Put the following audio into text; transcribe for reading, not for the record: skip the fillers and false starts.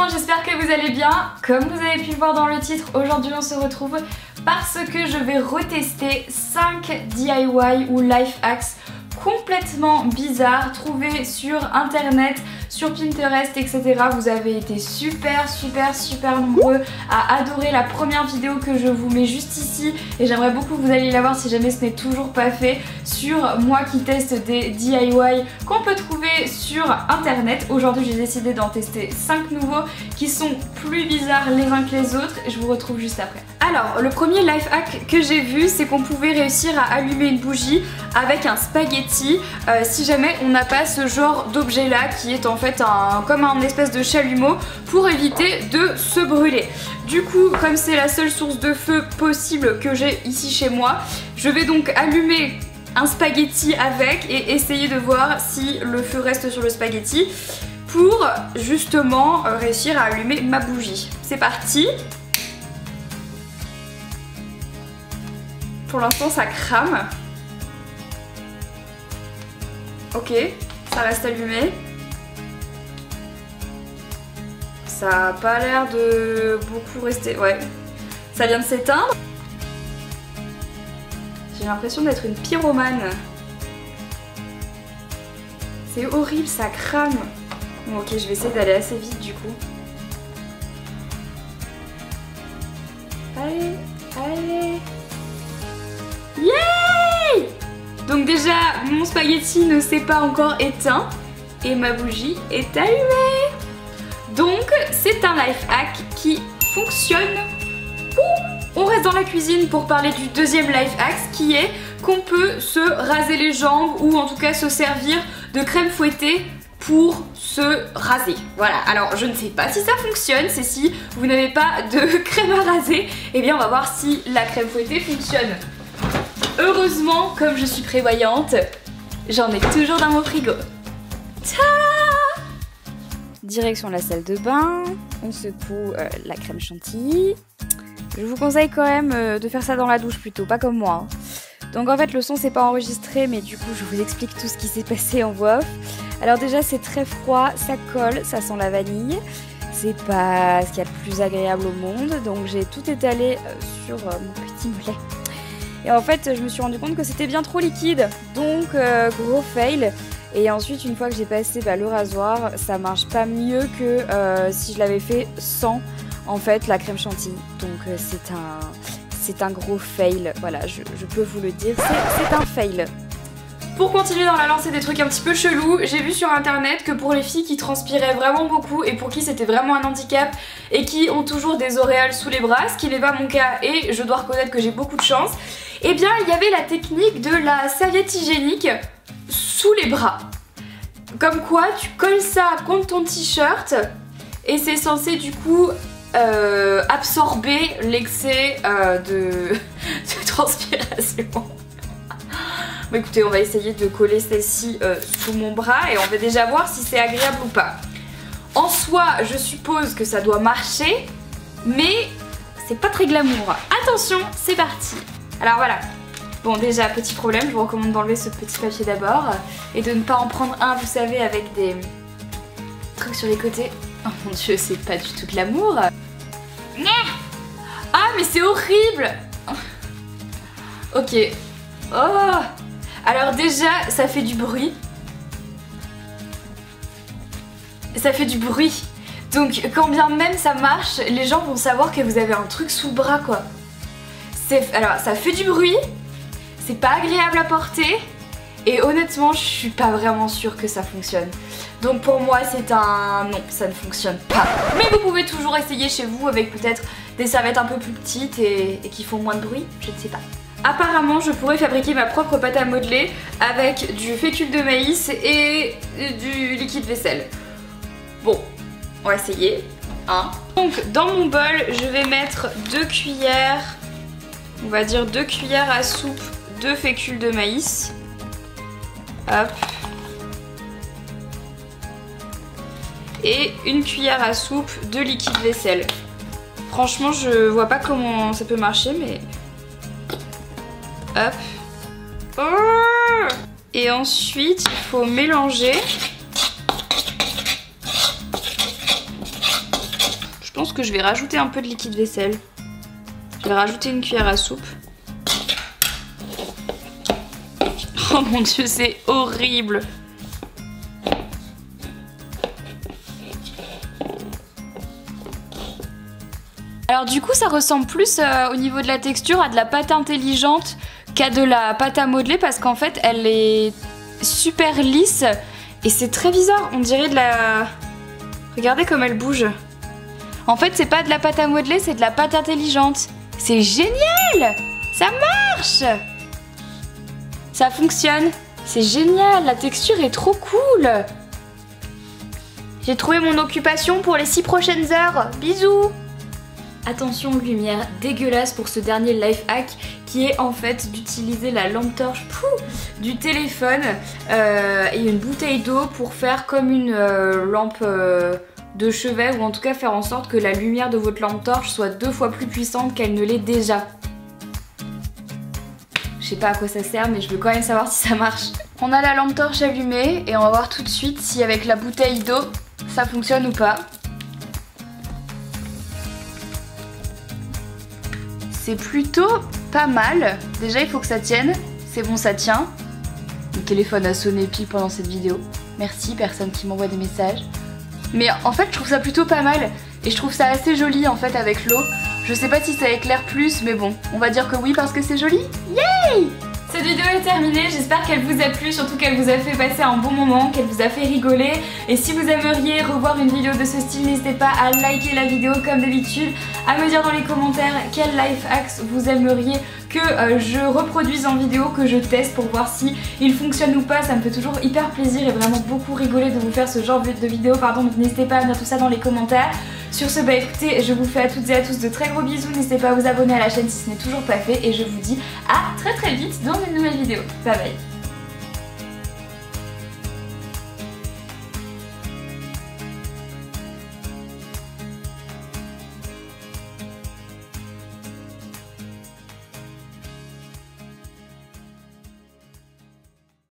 monde, j'espère que vous allez bien. Comme vous avez pu le voir dans le titre, aujourd'hui on se retrouve parce que je vais retester 5 DIY ou life hacks complètement bizarres trouvés sur internet, sur Pinterest, etc. Vous avez été super nombreux à adorer la première vidéo que je vous mets juste ici et j'aimerais beaucoup que vous alliez la voir si jamais ce n'est toujours pas fait, sur moi qui teste des DIY qu'on peut trouver sur internet. Aujourd'hui j'ai décidé d'en tester 5 nouveaux qui sont plus bizarres les uns que les autres et je vous retrouve juste après. Alors le premier life hack que j'ai vu, c'est qu'on pouvait réussir à allumer une bougie avec un spaghetti si jamais on n'a pas ce genre d'objet là qui est en fait comme un espèce de chalumeau pour éviter de se brûler. Du coup, comme c'est la seule source de feu possible que j'ai ici chez moi, je vais donc allumer un spaghetti avec et essayer de voir si le feu reste sur le spaghetti pour justement réussir à allumer ma bougie. C'est parti. Pour l'instant ça crame. Ok, ça reste allumé. Ça a pas l'air de beaucoup rester... Ouais, ça vient de s'éteindre. J'ai l'impression d'être une pyromane. C'est horrible, ça crame. Bon ok, je vais essayer d'aller assez vite du coup. Allez, allez. Yay! Donc déjà, mon spaghetti ne s'est pas encore éteint et ma bougie est allumée. Donc c'est un life hack qui fonctionne. On reste dans la cuisine pour parler du deuxième life hack qui est qu'on peut se raser les jambes ou en tout cas se servir de crème fouettée pour se raser. Voilà, alors je ne sais pas si ça fonctionne, c'est si vous n'avez pas de crème à raser, et bien on va voir si la crème fouettée fonctionne. Heureusement, comme je suis prévoyante, j'en ai toujours dans mon frigo. Ta-da! Direction la salle de bain, on secoue la crème chantilly. Je vous conseille quand même de faire ça dans la douche plutôt, pas comme moi. Donc en fait le son s'est pas enregistré, mais du coup je vous explique tout ce qui s'est passé en voix off. Alors déjà c'est très froid, ça colle, ça sent la vanille. C'est pas ce qu'il y a de plus agréable au monde, donc j'ai tout étalé sur mon petit mollet. Et en fait je me suis rendu compte que c'était bien trop liquide, donc gros fail. Et ensuite une fois que j'ai passé le rasoir, ça marche pas mieux que si je l'avais fait sans en fait la crème chantilly. Donc c'est un gros fail, voilà, je peux vous le dire, c'est un fail. Pour continuer dans la lancée des trucs un petit peu chelous, j'ai vu sur internet que pour les filles qui transpiraient vraiment beaucoup et pour qui c'était vraiment un handicap et qui ont toujours des auréoles sous les bras, ce qui n'est pas mon cas et je dois reconnaître que j'ai beaucoup de chance, eh bien il y avait la technique de la serviette hygiénique sous les bras. Comme quoi tu colles ça contre ton t-shirt et c'est censé du coup absorber l'excès de transpiration. Bon, écoutez, on va essayer de coller celle-ci sous mon bras et on va déjà voir si c'est agréable ou pas. En soi, je suppose que ça doit marcher, mais c'est pas très glamour. Attention, c'est parti. Alors voilà. Bon, déjà, petit problème, je vous recommande d'enlever ce petit papier d'abord et de ne pas en prendre un, vous savez, avec des trucs sur les côtés. Oh mon dieu, c'est pas du tout de l'amour. Ah, mais c'est horrible. Ok. Oh. Alors déjà, ça fait du bruit. Ça fait du bruit. Donc quand bien même ça marche, les gens vont savoir que vous avez un truc sous le bras quoi. Alors ça fait du bruit, c'est pas agréable à porter et honnêtement je suis pas vraiment sûre que ça fonctionne. Donc pour moi c'est un non, ça ne fonctionne pas. Mais vous pouvez toujours essayer chez vous avec peut-être des serviettes un peu plus petites et qui font moins de bruit, je ne sais pas. Apparemment je pourrais fabriquer ma propre pâte à modeler avec du fécule de maïs et du liquide vaisselle. Bon, on va essayer. Donc dans mon bol je vais mettre 2 cuillères, on va dire 2 cuillères à soupe de fécule de maïs. Hop. Et 1 cuillère à soupe de liquide vaisselle. Franchement je vois pas comment ça peut marcher mais... Hop. Oh, et ensuite il faut mélanger. pense que je vais rajouter un peu de liquide vaisselle. Je vais rajouter une cuillère à soupe. Oh mon dieu, c'est horrible. Alors du coup ça ressemble plus au niveau de la texture à de la pâte intelligente qu'à de la pâte à modeler parce qu'en fait elle est super lisse et c'est très bizarre, on dirait de la... Regardez comme elle bouge. En fait c'est pas de la pâte à modeler, c'est de la pâte intelligente. C'est génial! Ça marche! Ça fonctionne, c'est génial, la texture est trop cool. J'ai trouvé mon occupation pour les 6 prochaines heures, bisous! Attention, lumière dégueulasse pour ce dernier life hack qui est en fait d'utiliser la lampe torche du téléphone et une bouteille d'eau pour faire comme une lampe de chevet ou en tout cas faire en sorte que la lumière de votre lampe torche soit 2 fois plus puissante qu'elle ne l'est déjà. Je sais pas à quoi ça sert mais je veux quand même savoir si ça marche. On a la lampe torche allumée et on va voir tout de suite si avec la bouteille d'eau ça fonctionne ou pas. C'est plutôt pas mal. Déjà il faut que ça tienne. C'est bon, ça tient. Mon téléphone a sonné pile pendant cette vidéo. Merci personne qui m'envoie des messages. Mais en fait je trouve ça plutôt pas mal. Et je trouve ça assez joli en fait avec l'eau. Je sais pas si ça éclaire plus mais bon, on va dire que oui parce que c'est joli. Yay! Cette vidéo est terminée, j'espère qu'elle vous a plu, surtout qu'elle vous a fait passer un bon moment, qu'elle vous a fait rigoler. Et si vous aimeriez revoir une vidéo de ce style, n'hésitez pas à liker la vidéo comme d'habitude, à me dire dans les commentaires quel life hacks vous aimeriez que je reproduise en vidéo, que je teste pour voir si il fonctionne ou pas. Ça me fait toujours hyper plaisir et vraiment beaucoup rigoler de vous faire ce genre de vidéo, donc n'hésitez pas à me dire tout ça dans les commentaires. Sur ce, bah écoutez, je vous fais à toutes et à tous de très gros bisous, n'hésitez pas à vous abonner à la chaîne si ce n'est toujours pas fait et je vous dis à très vite dans une nouvelle vidéo. Bye bye.